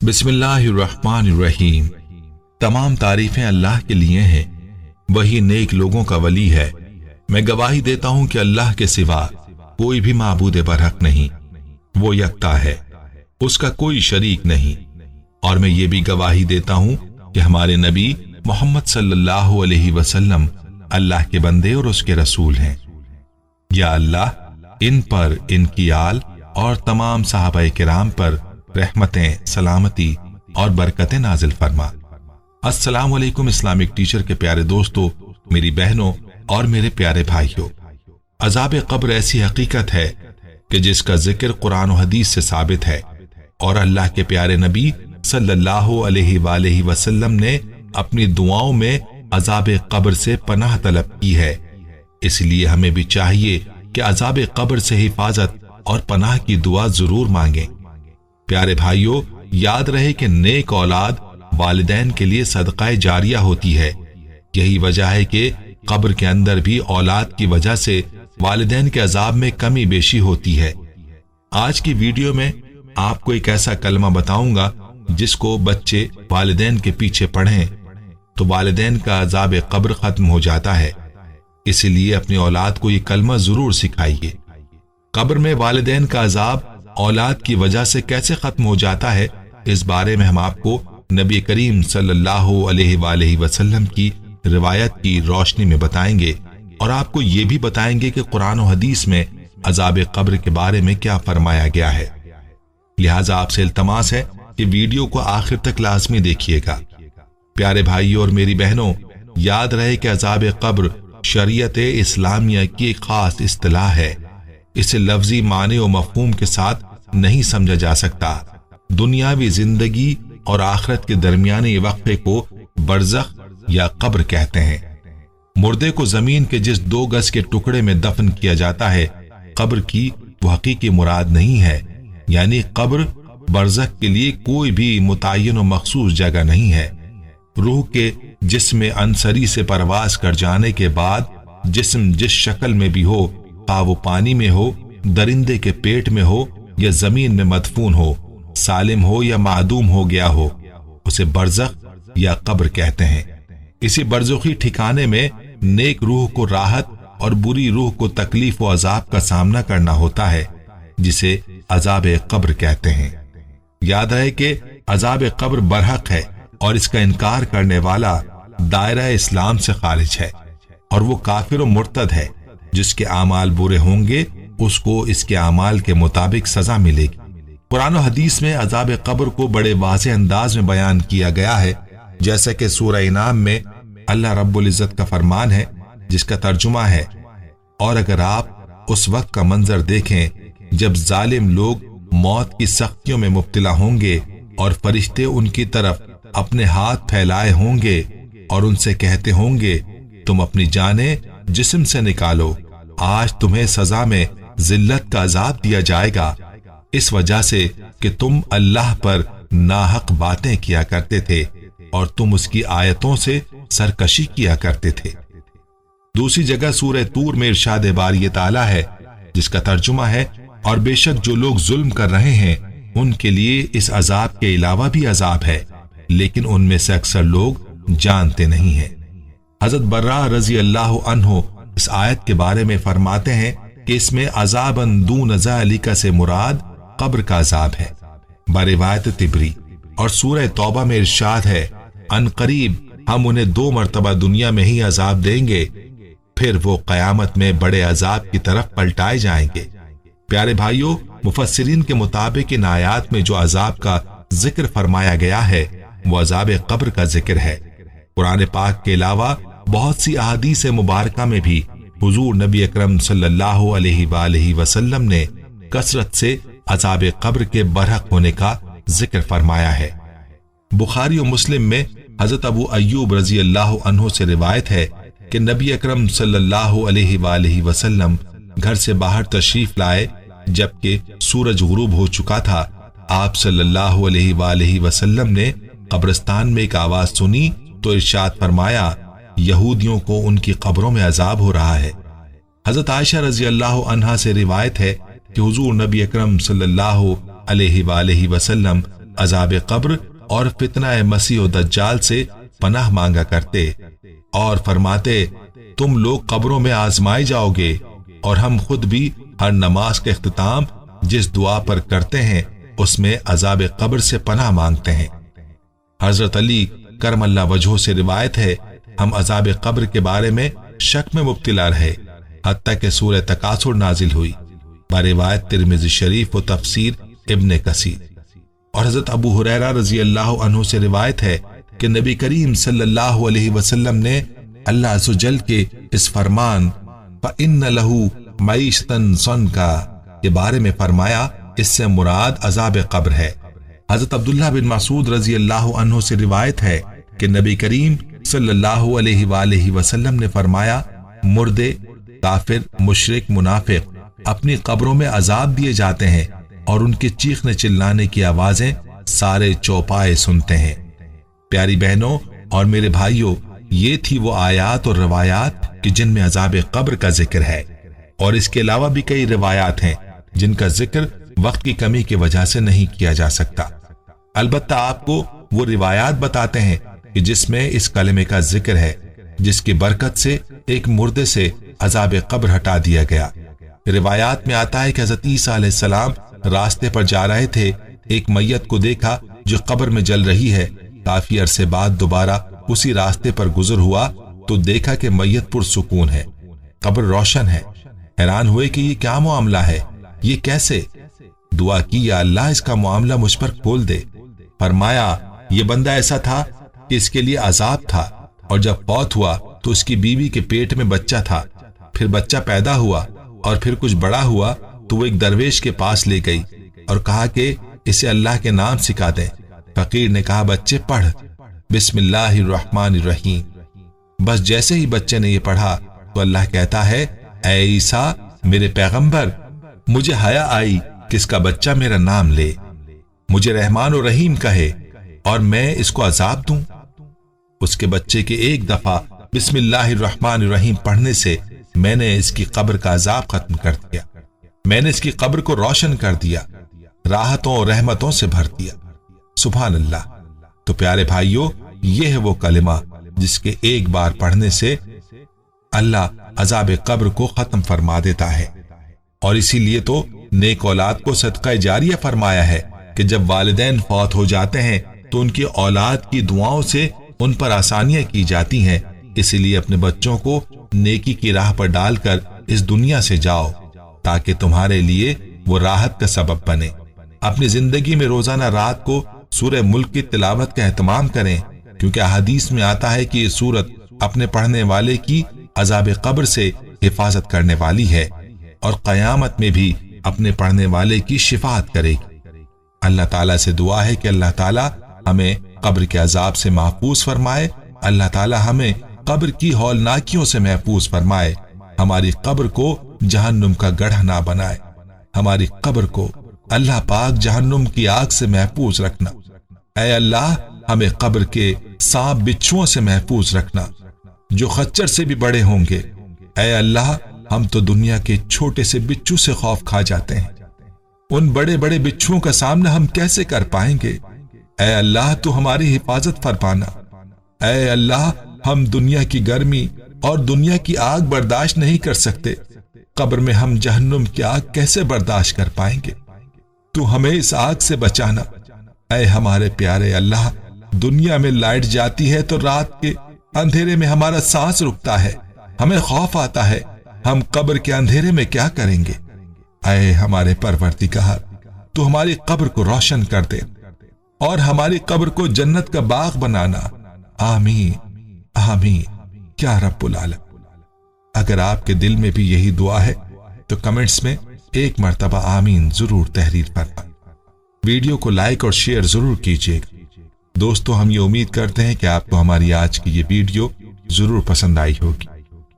बिस्मिल्लाहिर्रहमानिर्रहीम। तमाम तारीफें अल्लाह के लिए हैं, वही नेक लोगों का वली है। मैं गवाही देता हूं कि अल्लाह के सिवा कोई भी माबूद बरहक नहीं, वो यकता है, उसका कोई शरीक नहीं। और मैं ये भी गवाही देता हूं कि हमारे नबी मोहम्मद सल्लल्लाहु अलैहि वसल्लम अल्लाह के बंदे और उसके रसूल हैं। या अल्लाह इन पर, इनकी आल और तमाम सहाबाए किराम पर रहमतें, सलामती और बरकतें नाजिल फरमा। अस्सलामु अलैकुम इस्लामिक टीचर के प्यारे दोस्तों, मेरी बहनों और मेरे प्यारे भाइयों, अज़ाब क़ब्र ऐसी हकीकत है कि जिसका जिक्र कुरान और हदीस से साबित है और अल्लाह के प्यारे नबी सल्लल्लाहु अलैहि वसल्लम ने अपनी दुआओं में अज़ाब क़ब्र से पनाह तलब की है। इसलिए हमें भी चाहिए कि अज़ाब क़ब्र से हिफाजत और पनाह की दुआ जरूर मांगें। प्यारे भाइयों, याद रहे कि नेक औलाद वालिदैन के लिए सदक़ाए जारिया होती है। यही वजह है कि कब्र के अंदर भी औलाद की वजह से वालिदैन के अजाब में कमी बेशी होती है। आज की वीडियो में आपको एक ऐसा कलमा बताऊंगा जिसको बच्चे वालिदैन के पीछे पढ़ें तो वालिदैन का अजाब कब्र खत्म हो जाता है। इसलिए अपनी औलाद को ये कलमा जरूर सिखाइए। कब्र में वालिदैन का अजाब औलाद की वजह से कैसे खत्म हो जाता है, इस बारे में हम आपको नबी करीम सल्लल्लाहु अलैहि वसल्लम की रिवायत की रोशनी में बताएंगे और आपको ये भी बताएंगे कि कुरान और हदीस में अजाब कब्र के बारे में क्या फरमाया गया है। लिहाजा आपसे इल्तमास है कि वीडियो को आखिर तक लाजमी देखिएगा। प्यारे भाइयों और मेरी बहनों, याद रहे कि अजाब कब्र शरीयत इस्लामिया की एक खास इस्तिलाह है। इसे लफ्जी माने और मफहूम के साथ नहीं समझा जा सकता। दुनियावी जिंदगी और आखिरत के दरमियाने वक्फे को बरज़ख या कब्र कहते हैं। मुर्दे को जमीन के जिस 2 गज के टुकड़े में दफन किया जाता है, कब्र की वो हकीकी मुराद नहीं है। यानी कब्र बरज़ख के लिए कोई भी मुतय्यन और मखसूस जगह नहीं है। रूह के जिस्म अंसरी से परवाज कर जाने के बाद जिस्म जिस शक्ल में भी हो, वो पानी में हो, दरिंदे के पेट में हो या जमीन में मदफून हो, सालिम हो या मादूम हो गया हो, उसे बरज़ख या कब्र कहते हैं। इसी बरज़खी ठिकाने में नेक रूह को राहत और बुरी रूह को तकलीफ व अजाब का सामना करना होता है, जिसे अजाब कब्र कहते हैं। याद रहे कि अजाब कब्र बरहक है और इसका इनकार करने वाला दायरा इस्लाम से खारिज है और वो काफिर और मुर्तद है। जिसके आमाल बुरे होंगे उसको इसके आमाल के मुताबिक सजा मिलेगी। कुरान और हदीस में अजाब कब्र को बड़े वाज़े अंदाज में बयान किया गया है, जैसे कि सूरह इनाम में अल्लाह रब्बुल इज्जत का फरमान है, जिसका तर्जुमा है, और अगर आप उस वक्त का मंजर देखें जब जालिम लोग मौत की सख्तियों में मुब्तला होंगे और फरिश्ते उनकी तरफ अपने हाथ फैलाए होंगे और उनसे कहते होंगे, तुम अपनी जाने जिस्म से निकालो, आज तुम्हें सजा में जिल्लत का अजाब दिया जाएगा, इस वजह से कि तुम अल्लाह पर नाहक बातें किया करते थे और तुम उसकी आयतों से सरकशी किया करते थे। दूसरी जगह सूरह तूर में इरशाद बारी ताला है, जिसका तर्जुमा है, और बेशक जो लोग जुल्म कर रहे हैं उनके लिए इस अजाब के अलावा भी अजाब है, लेकिन उनमें से अक्सर लोग जानते नहीं हैं। हजरत बर्रा रजी अल्लाह अन्हु इस आयत के बारे में फरमाते हैं कि इसमें अजाबन दून ज़ालिका से मुराद कब्र का अजाब है, बरिवायत तिबरी। और सूरह तौबा में इरशाद है, अनकरीब हम उन्हें 2 मरतबा दुनिया में ही अजाब देंगे, फिर वो कयामत में बड़े अजाब की तरफ पलटाए जाएंगे। प्यारे भाइयों, मुफस्सिरीन के मुताबिक इन आयात में जो अजाब का जिक्र फरमाया गया है वो अजाब कब्र का जिक्र है। कुरान पाक के अलावा बहुत सी अहादीस मुबारका में भी हुजूर नबी अकरम सल्लल्लाहु अलैहि वसल्लम ने कसरत से अजाब कब्र के बरहक होने का जिक्र फरमाया है। बुखारी और मुस्लिम में हजरत अबू अय्यूब रजी अल्लाह अन्हु से रिवायत है कि नबी अकरम सल्लल्लाहु अलैहि वसल्लम घर से बाहर तशरीफ लाए जबकि सूरज गुरूब हो चुका था। आप सल्लल्लाहु अलैहि वसल्लम ने कब्रिस्तान में एक आवाज सुनी तो इरशाद फरमाया, यहूदियों को उनकी कब्रों में अजाब हो रहा है। हजरत आयशा रजी अल्लाह अन्हा से रिवायत है कि हुजूर नबी अकरम सल्लल्लाहु अलैहि वसल्लम अजाब कब्र और फितना मसीह और दज्जाल से पनाह मांगा करते और फरमाते, तुम लोग कब्रों में आजमाए जाओगे और हम खुद भी हर नमाज के इख्तिताम जिस दुआ पर करते हैं उसमें अजाब कब्र से पनाह मांगते हैं। हजरत अली करमल्ला वजहों से रिवायत है, हम अजाब कब्र के बारे में शक में मुब्तिला रहे हत्ता कि सूरह तकासुर नाजिल हुई। बरिवायत तिरमिज़ी शरीफ व तफसीर इब्ने कसीर। और हजरत अबू हुरैरा रजी अल्लाह अन्हु से रिवायत है कि नबी करीम सल्लल्लाहु अलैहि वसल्लम ने अल्लाह अज़्ज़ व जल के इस फरमान फ़इन्न लहू मईशतन सनका के बारे में फरमाया, इससे मुराद अजाब कब्र है। हजरत अब्दुल्लाह बिन मसूद रजी अल्लाह अन्हु से रिवायत है कि नबी करीम सल्लल्लाहु अलैहि वसल्लम ने फरमाया, मुर्दे, काफिर, मुशरिक, मुनाफिक अपनी कब्रों में अजाब दिए जाते हैं और उनके चीखने चिल्लाने की आवाजें सारे चौपाए सुनते हैं। प्यारी बहनों और मेरे भाइयों, ये थी वो आयात और रवायात कि जिनमें अजाब कब्र का जिक्र है, और इसके अलावा भी कई रिवायात हैं जिनका जिक्र वक्त की कमी की वजह से नहीं किया जा सकता। अलबत्ता आपको वो रिवायात बताते हैं कि जिसमें इस कलमे का जिक्र है, जिसकी बरकत से एक मुर्दे से अजाब कब्र हटा दिया गया। रिवायात में आता है कि हज़रत ईसा अलैहिस्सलाम रास्ते पर जा रहे थे, एक मैयत को देखा जो कब्र में जल रही है। काफी अरसे बाद दोबारा उसी रास्ते पर गुजर हुआ तो देखा कि मैयत पुरसुकून है, कब्र रोशन है। हैरान हुए कि ये क्या मामला है, ये कैसे? दुआ की, या अल्लाह इसका मामला मुझ पर खोल दे। फरमाया, ये बंदा ऐसा था कि इसके लिए अजाब था, और जब फौत हुआ तो उसकी बीवी के पेट में बच्चा था, फिर बच्चा पैदा हुआ और फिर कुछ बड़ा हुआ तो वो एक दरवेश के पास ले गई और कहा कि इसे अल्लाह के नाम सिखा दे। फकीर ने कहा, बच्चे पढ़ बिस्मिल्लाहिर्रहमानिर्रहीम। बस जैसे ही बच्चे ने ये पढ़ा तो अल्लाह कहता है, ऐ ईसा मेरे पैगंबर, मुझे हया आई कि इसका बच्चा मेरा नाम ले, मुझे रहमान और रहीम कहे और मैं इसको अजाब दूं। उसके बच्चे के एक दफा बिस्मिल्लाहिर्रहमानिर्रहीम पढ़ने से मैंने इसकी कब्र का अजाब खत्म कर दिया, मैंने इसकी कब्र को रोशन कर दिया, राहतों और रहमतों से भर दिया। सुभान अल्लाह। तो प्यारे भाइयों, यह है वो कलिमा जिसके एक बार पढ़ने से अल्लाह अजाब कब्र को खत्म फरमा देता है। और इसीलिए तो नेक औलाद को सदका जारिया फरमाया है कि जब वालिदैन फौत हो जाते हैं तो उनकी औलाद की दुआओं से उन पर आसानियां की जाती हैं। इसीलिए अपने बच्चों को नेकी की राह पर डालकर इस दुनिया से जाओ ताकि तुम्हारे लिए वो राहत का सबब बने। अपनी जिंदगी में रोजाना रात को सूरह मुल्क की तिलावत का एहतमाम करें, क्योंकि हदीस में आता है कि ये सूरत अपने पढ़ने वाले की अजाब कब्र से हिफाजत करने वाली है और कयामत में भी अपने पढ़ने वाले की शिफाअत करेगी। अल्लाह ताला से दुआ है कि अल्लाह ताला हमें कब्र के अजाब से महफूज फरमाए, अल्लाह ताला हमें कब्र की हौलनाकियों से महफूज फरमाए, हमारी कब्र को जहन्नुम का गढ़ ना बनाए, हमारी कब्र को अल्लाह पाक जहन्नुम की आग से महफूज रखना। ऐ अल्लाह, हमें कब्र के सांप बिच्छुओं से महफूज रखना जो खच्चर से भी बड़े होंगे। ऐ अल्लाह, हम तो दुनिया के छोटे से बिच्छू से खौफ खा जाते हैं, उन बड़े बड़े बिच्छुओं का सामना हम कैसे कर पाएंगे। ऐ अल्लाह, तू हमारी हिफाजत फरमाना। ऐ अल्लाह, हम दुनिया की गर्मी और दुनिया की आग बर्दाश्त नहीं कर सकते, कब्र में हम जहन्नुम की आग कैसे बर्दाश्त कर पाएंगे। तू हमें इस आग से बचाना। ऐ हमारे प्यारे अल्लाह, दुनिया में लाइट जाती है तो रात के अंधेरे में हमारा सांस रुकता है, हमें खौफ आता है, हम कब्र के अंधेरे में क्या करेंगे। ऐ हमारे परवरदिगार, तू हमारी कब्र को रोशन कर दे और हमारी कब्र को जन्नत का बाग बनाना। आमीन आमीन या रब्बुल आलमीन। अगर आपके दिल में भी यही दुआ है तो कमेंट्स में एक मर्तबा आमीन जरूर तहरीर फरमाएं। वीडियो को लाइक और शेयर जरूर कीजिएगा। दोस्तों, हम ये उम्मीद करते हैं कि आपको हमारी आज की ये वीडियो जरूर पसंद आई होगी।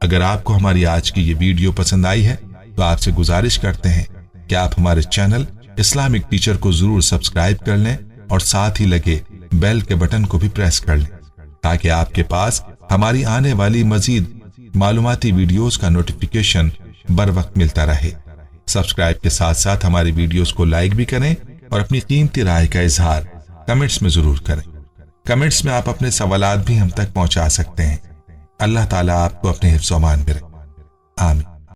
अगर आपको हमारी आज की ये वीडियो पसंद आई है तो आपसे गुजारिश करते हैं कि आप हमारे चैनल इस्लामिक टीचर को जरूर सब्सक्राइब कर लें और साथ ही लगे बेल के बटन को भी प्रेस कर लें ताकि आपके पास हमारी आने वाली मजीद मालूमाती वीडियोस का नोटिफिकेशन बर वक्त मिलता रहे। सब्सक्राइब के साथ साथ हमारी वीडियोस को लाइक भी करें और अपनी कीमती राय का इजहार کمنٹس میں ضرور کریں۔ کمنٹس میں آپ اپنے سوالات بھی ہم تک پہنچا سکتے ہیں۔ اللہ تعالیٰ آپ کو اپنے حفظ و امان میں رکھے۔ آمین۔